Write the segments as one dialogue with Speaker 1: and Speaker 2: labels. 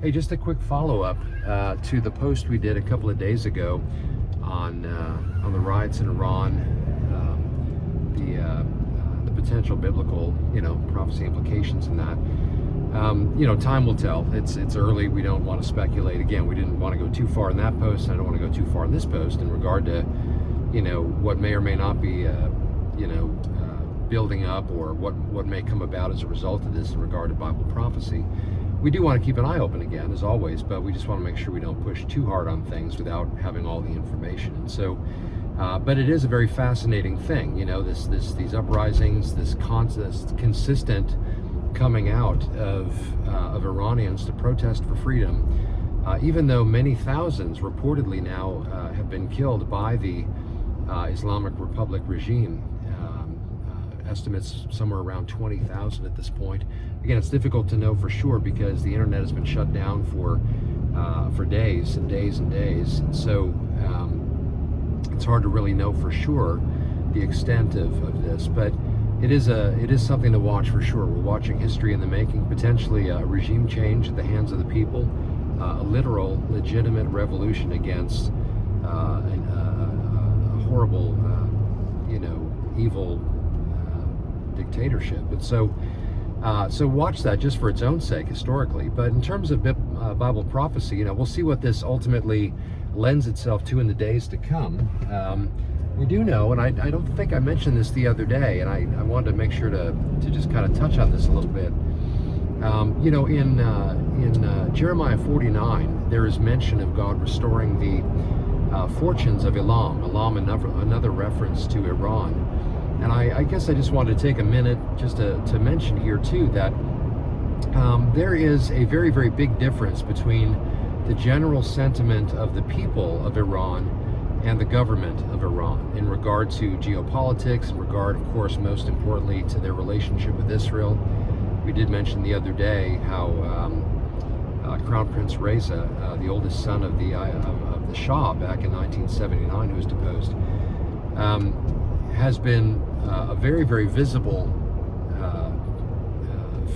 Speaker 1: Hey, just a quick follow-up to the post we did a couple of days ago on the riots in Iran, the potential biblical, prophecy implications in that. Time will tell. It's early. We don't want to speculate. Again, we didn't want to go too far in that post, and I don't want to go too far in this post in regard to, what may or may not be, building up, or what may come about as a result of this in regard to Bible prophecy. We do want to keep an eye open again, as always, but we just want to make sure we don't push too hard on things without having all the information. And so, but it is a very fascinating thing, these uprisings, this consistent coming out of Iranians to protest for freedom, even though many thousands reportedly now have been killed by the Islamic Republic regime. Estimates somewhere around 20,000 at this point. Again, it's difficult to know for sure because the internet has been shut down for days and days and days, and so it's hard to really know for sure the extent of this. But it is something to watch for sure. We're watching history in the making, potentially a regime change at the hands of the people, a literal, legitimate revolution against a horrible, evil dictatorship. And so watch that just for its own sake historically. But in terms of Bible prophecy, we'll see what this ultimately lends itself to in the days to come. We do know, and I don't think I mentioned this the other day, and I wanted to make sure to just kind of touch on this a little bit. In Jeremiah 49, there is mention of God restoring the fortunes of Elam. Elam, another reference to Iran. And I guess I just wanted to take a minute just to mention here too that there is a very, very big difference between the general sentiment of the people of Iran and the government of Iran in regard to geopolitics, in regard, of course, most importantly, to their relationship with Israel. We did mention the other day how Crown Prince Reza, the oldest son of the Shah back in 1979, who was deposed, has been a very, very visible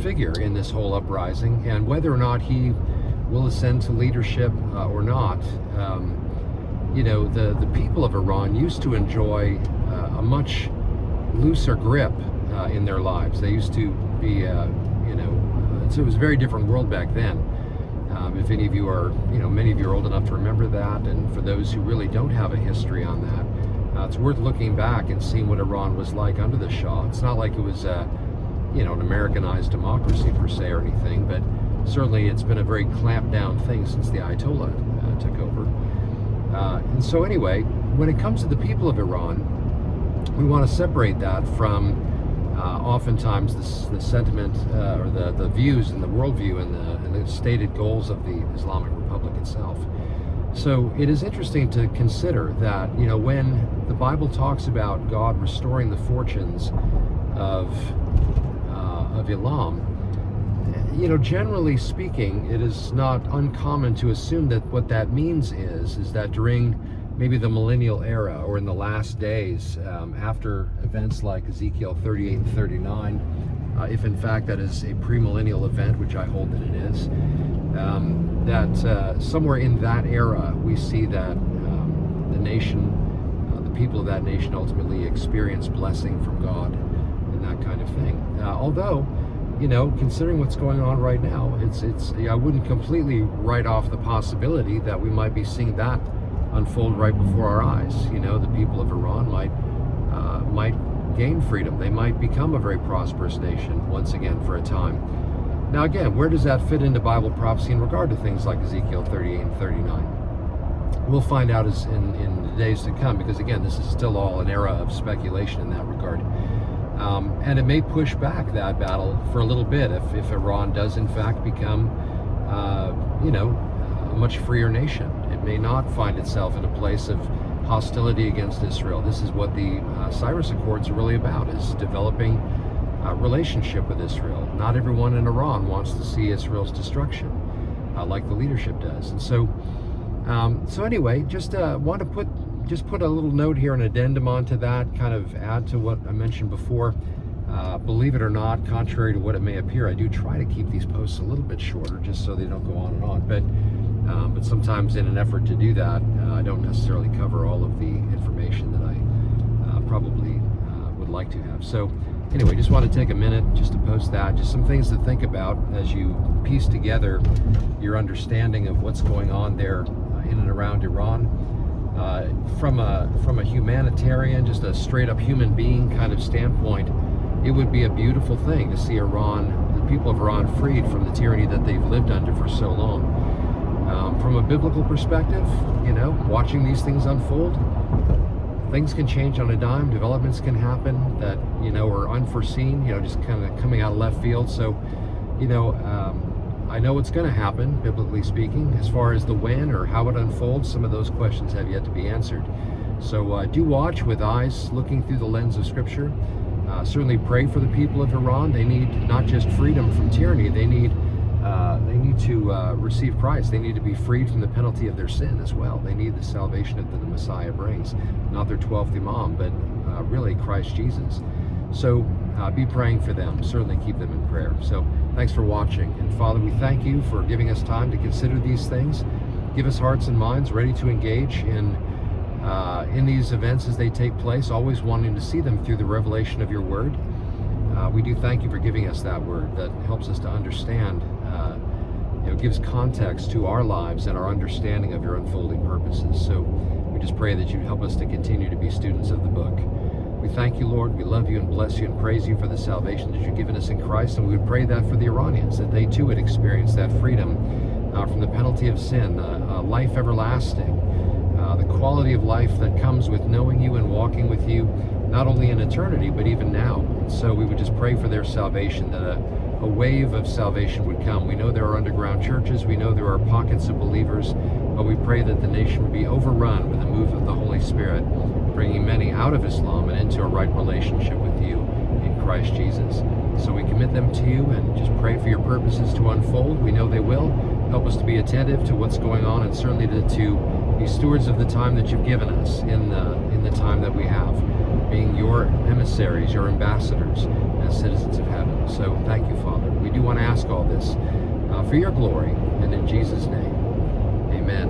Speaker 1: figure in this whole uprising, and whether or not he will ascend to leadership or not, the people of Iran used to enjoy a much looser grip in their lives. They used to be, so it was a very different world back then. If any of you are, many of you are old enough to remember that, and for those who really don't have a history on that, it's worth looking back and seeing what Iran was like under the Shah. It's not like it was, an Americanized democracy per se or anything, but certainly it's been a very clamped down thing since the Ayatollah took over. And so anyway, when it comes to the people of Iran, we want to separate that from oftentimes the sentiment or the views and the worldview and the stated goals of the Islamic Republic itself. So it is interesting to consider that, when the Bible talks about God restoring the fortunes of Elam, generally speaking, it is not uncommon to assume that what that means is that during maybe the millennial era or in the last days, after events like Ezekiel 38 and 39, if in fact that is a premillennial event, which I hold that it is, that somewhere in that era we see that the nation, the people of that nation ultimately experience blessing from God and that kind of thing. Although, considering what's going on right now, I wouldn't completely write off the possibility that we might be seeing that unfold right before our eyes. The people of Iran might gain freedom. They might become a very prosperous nation once again for a time. Now again, where does that fit into Bible prophecy in regard to things like Ezekiel 38 and 39? We'll find out as in the days to come, because again, this is still all an era of speculation in that regard. And it may push back that battle for a little bit if Iran does in fact become, a much freer nation. It may not find itself in a place of hostility against Israel. This is what the Cyrus Accords are really about, is developing a relationship with Israel. Not everyone in Iran wants to see Israel's destruction, like the leadership does. And so anyway, just want to put a little note here, an addendum onto that, kind of add to what I mentioned before. Believe it or not, contrary to what it may appear, I do try to keep these posts a little bit shorter just so they don't go on and on. But sometimes in an effort to do that, I don't necessarily cover all of the information that I probably would like to have. So anyway, just want to take a minute just to post that, just some things to think about as you piece together your understanding of what's going on there in and around Iran. From a humanitarian, just a straight up human being kind of standpoint, it would be a beautiful thing to see Iran, the people of Iran, freed from the tyranny that they've lived under for so long. From a biblical perspective, watching these things unfold, things can change on a dime. Developments can happen that are unforeseen. Just kind of coming out of left field. So, I know what's going to happen, biblically speaking. As far as the when or how it unfolds, some of those questions have yet to be answered. So do watch with eyes looking through the lens of Scripture. Certainly pray for the people of Iran. They need not just freedom from tyranny. They need to receive Christ. They need to be freed from the penalty of their sin as well. They need the salvation that the Messiah brings, not their 12th Imam, but really Christ Jesus. So be praying for them. Certainly keep them in prayer. So thanks for watching. And Father, we thank you for giving us time to consider these things. Give us hearts and minds ready to engage in these events as they take place, always wanting to see them through the revelation of your word. We do thank you for giving us that word that helps us to understand, gives context to our lives and our understanding of your unfolding purposes. So we just pray that you help us to continue to be students of the book. We thank you, Lord. We love you and bless you and praise you for the salvation that you've given us in Christ. And we would pray that for the Iranians, that they too would experience that freedom from the penalty of sin, life everlasting, the quality of life that comes with knowing you and walking with you, not only in eternity, but even now. And so we would just pray for their salvation, that a wave of salvation would come. We know there are underground churches. We know there are pockets of believers, but we pray that the nation would be overrun with the move of the Holy Spirit, bringing many out of Islam and into a right relationship with you in Christ Jesus. So we commit them to you and just pray for your purposes to unfold. We know they will. Help us to be attentive to what's going on, and certainly to be stewards of the time that you've given us in the time that we have, being your emissaries, your ambassadors as citizens of heaven. So thank you, Father. We do want to ask all this for your glory, and in Jesus' name, amen.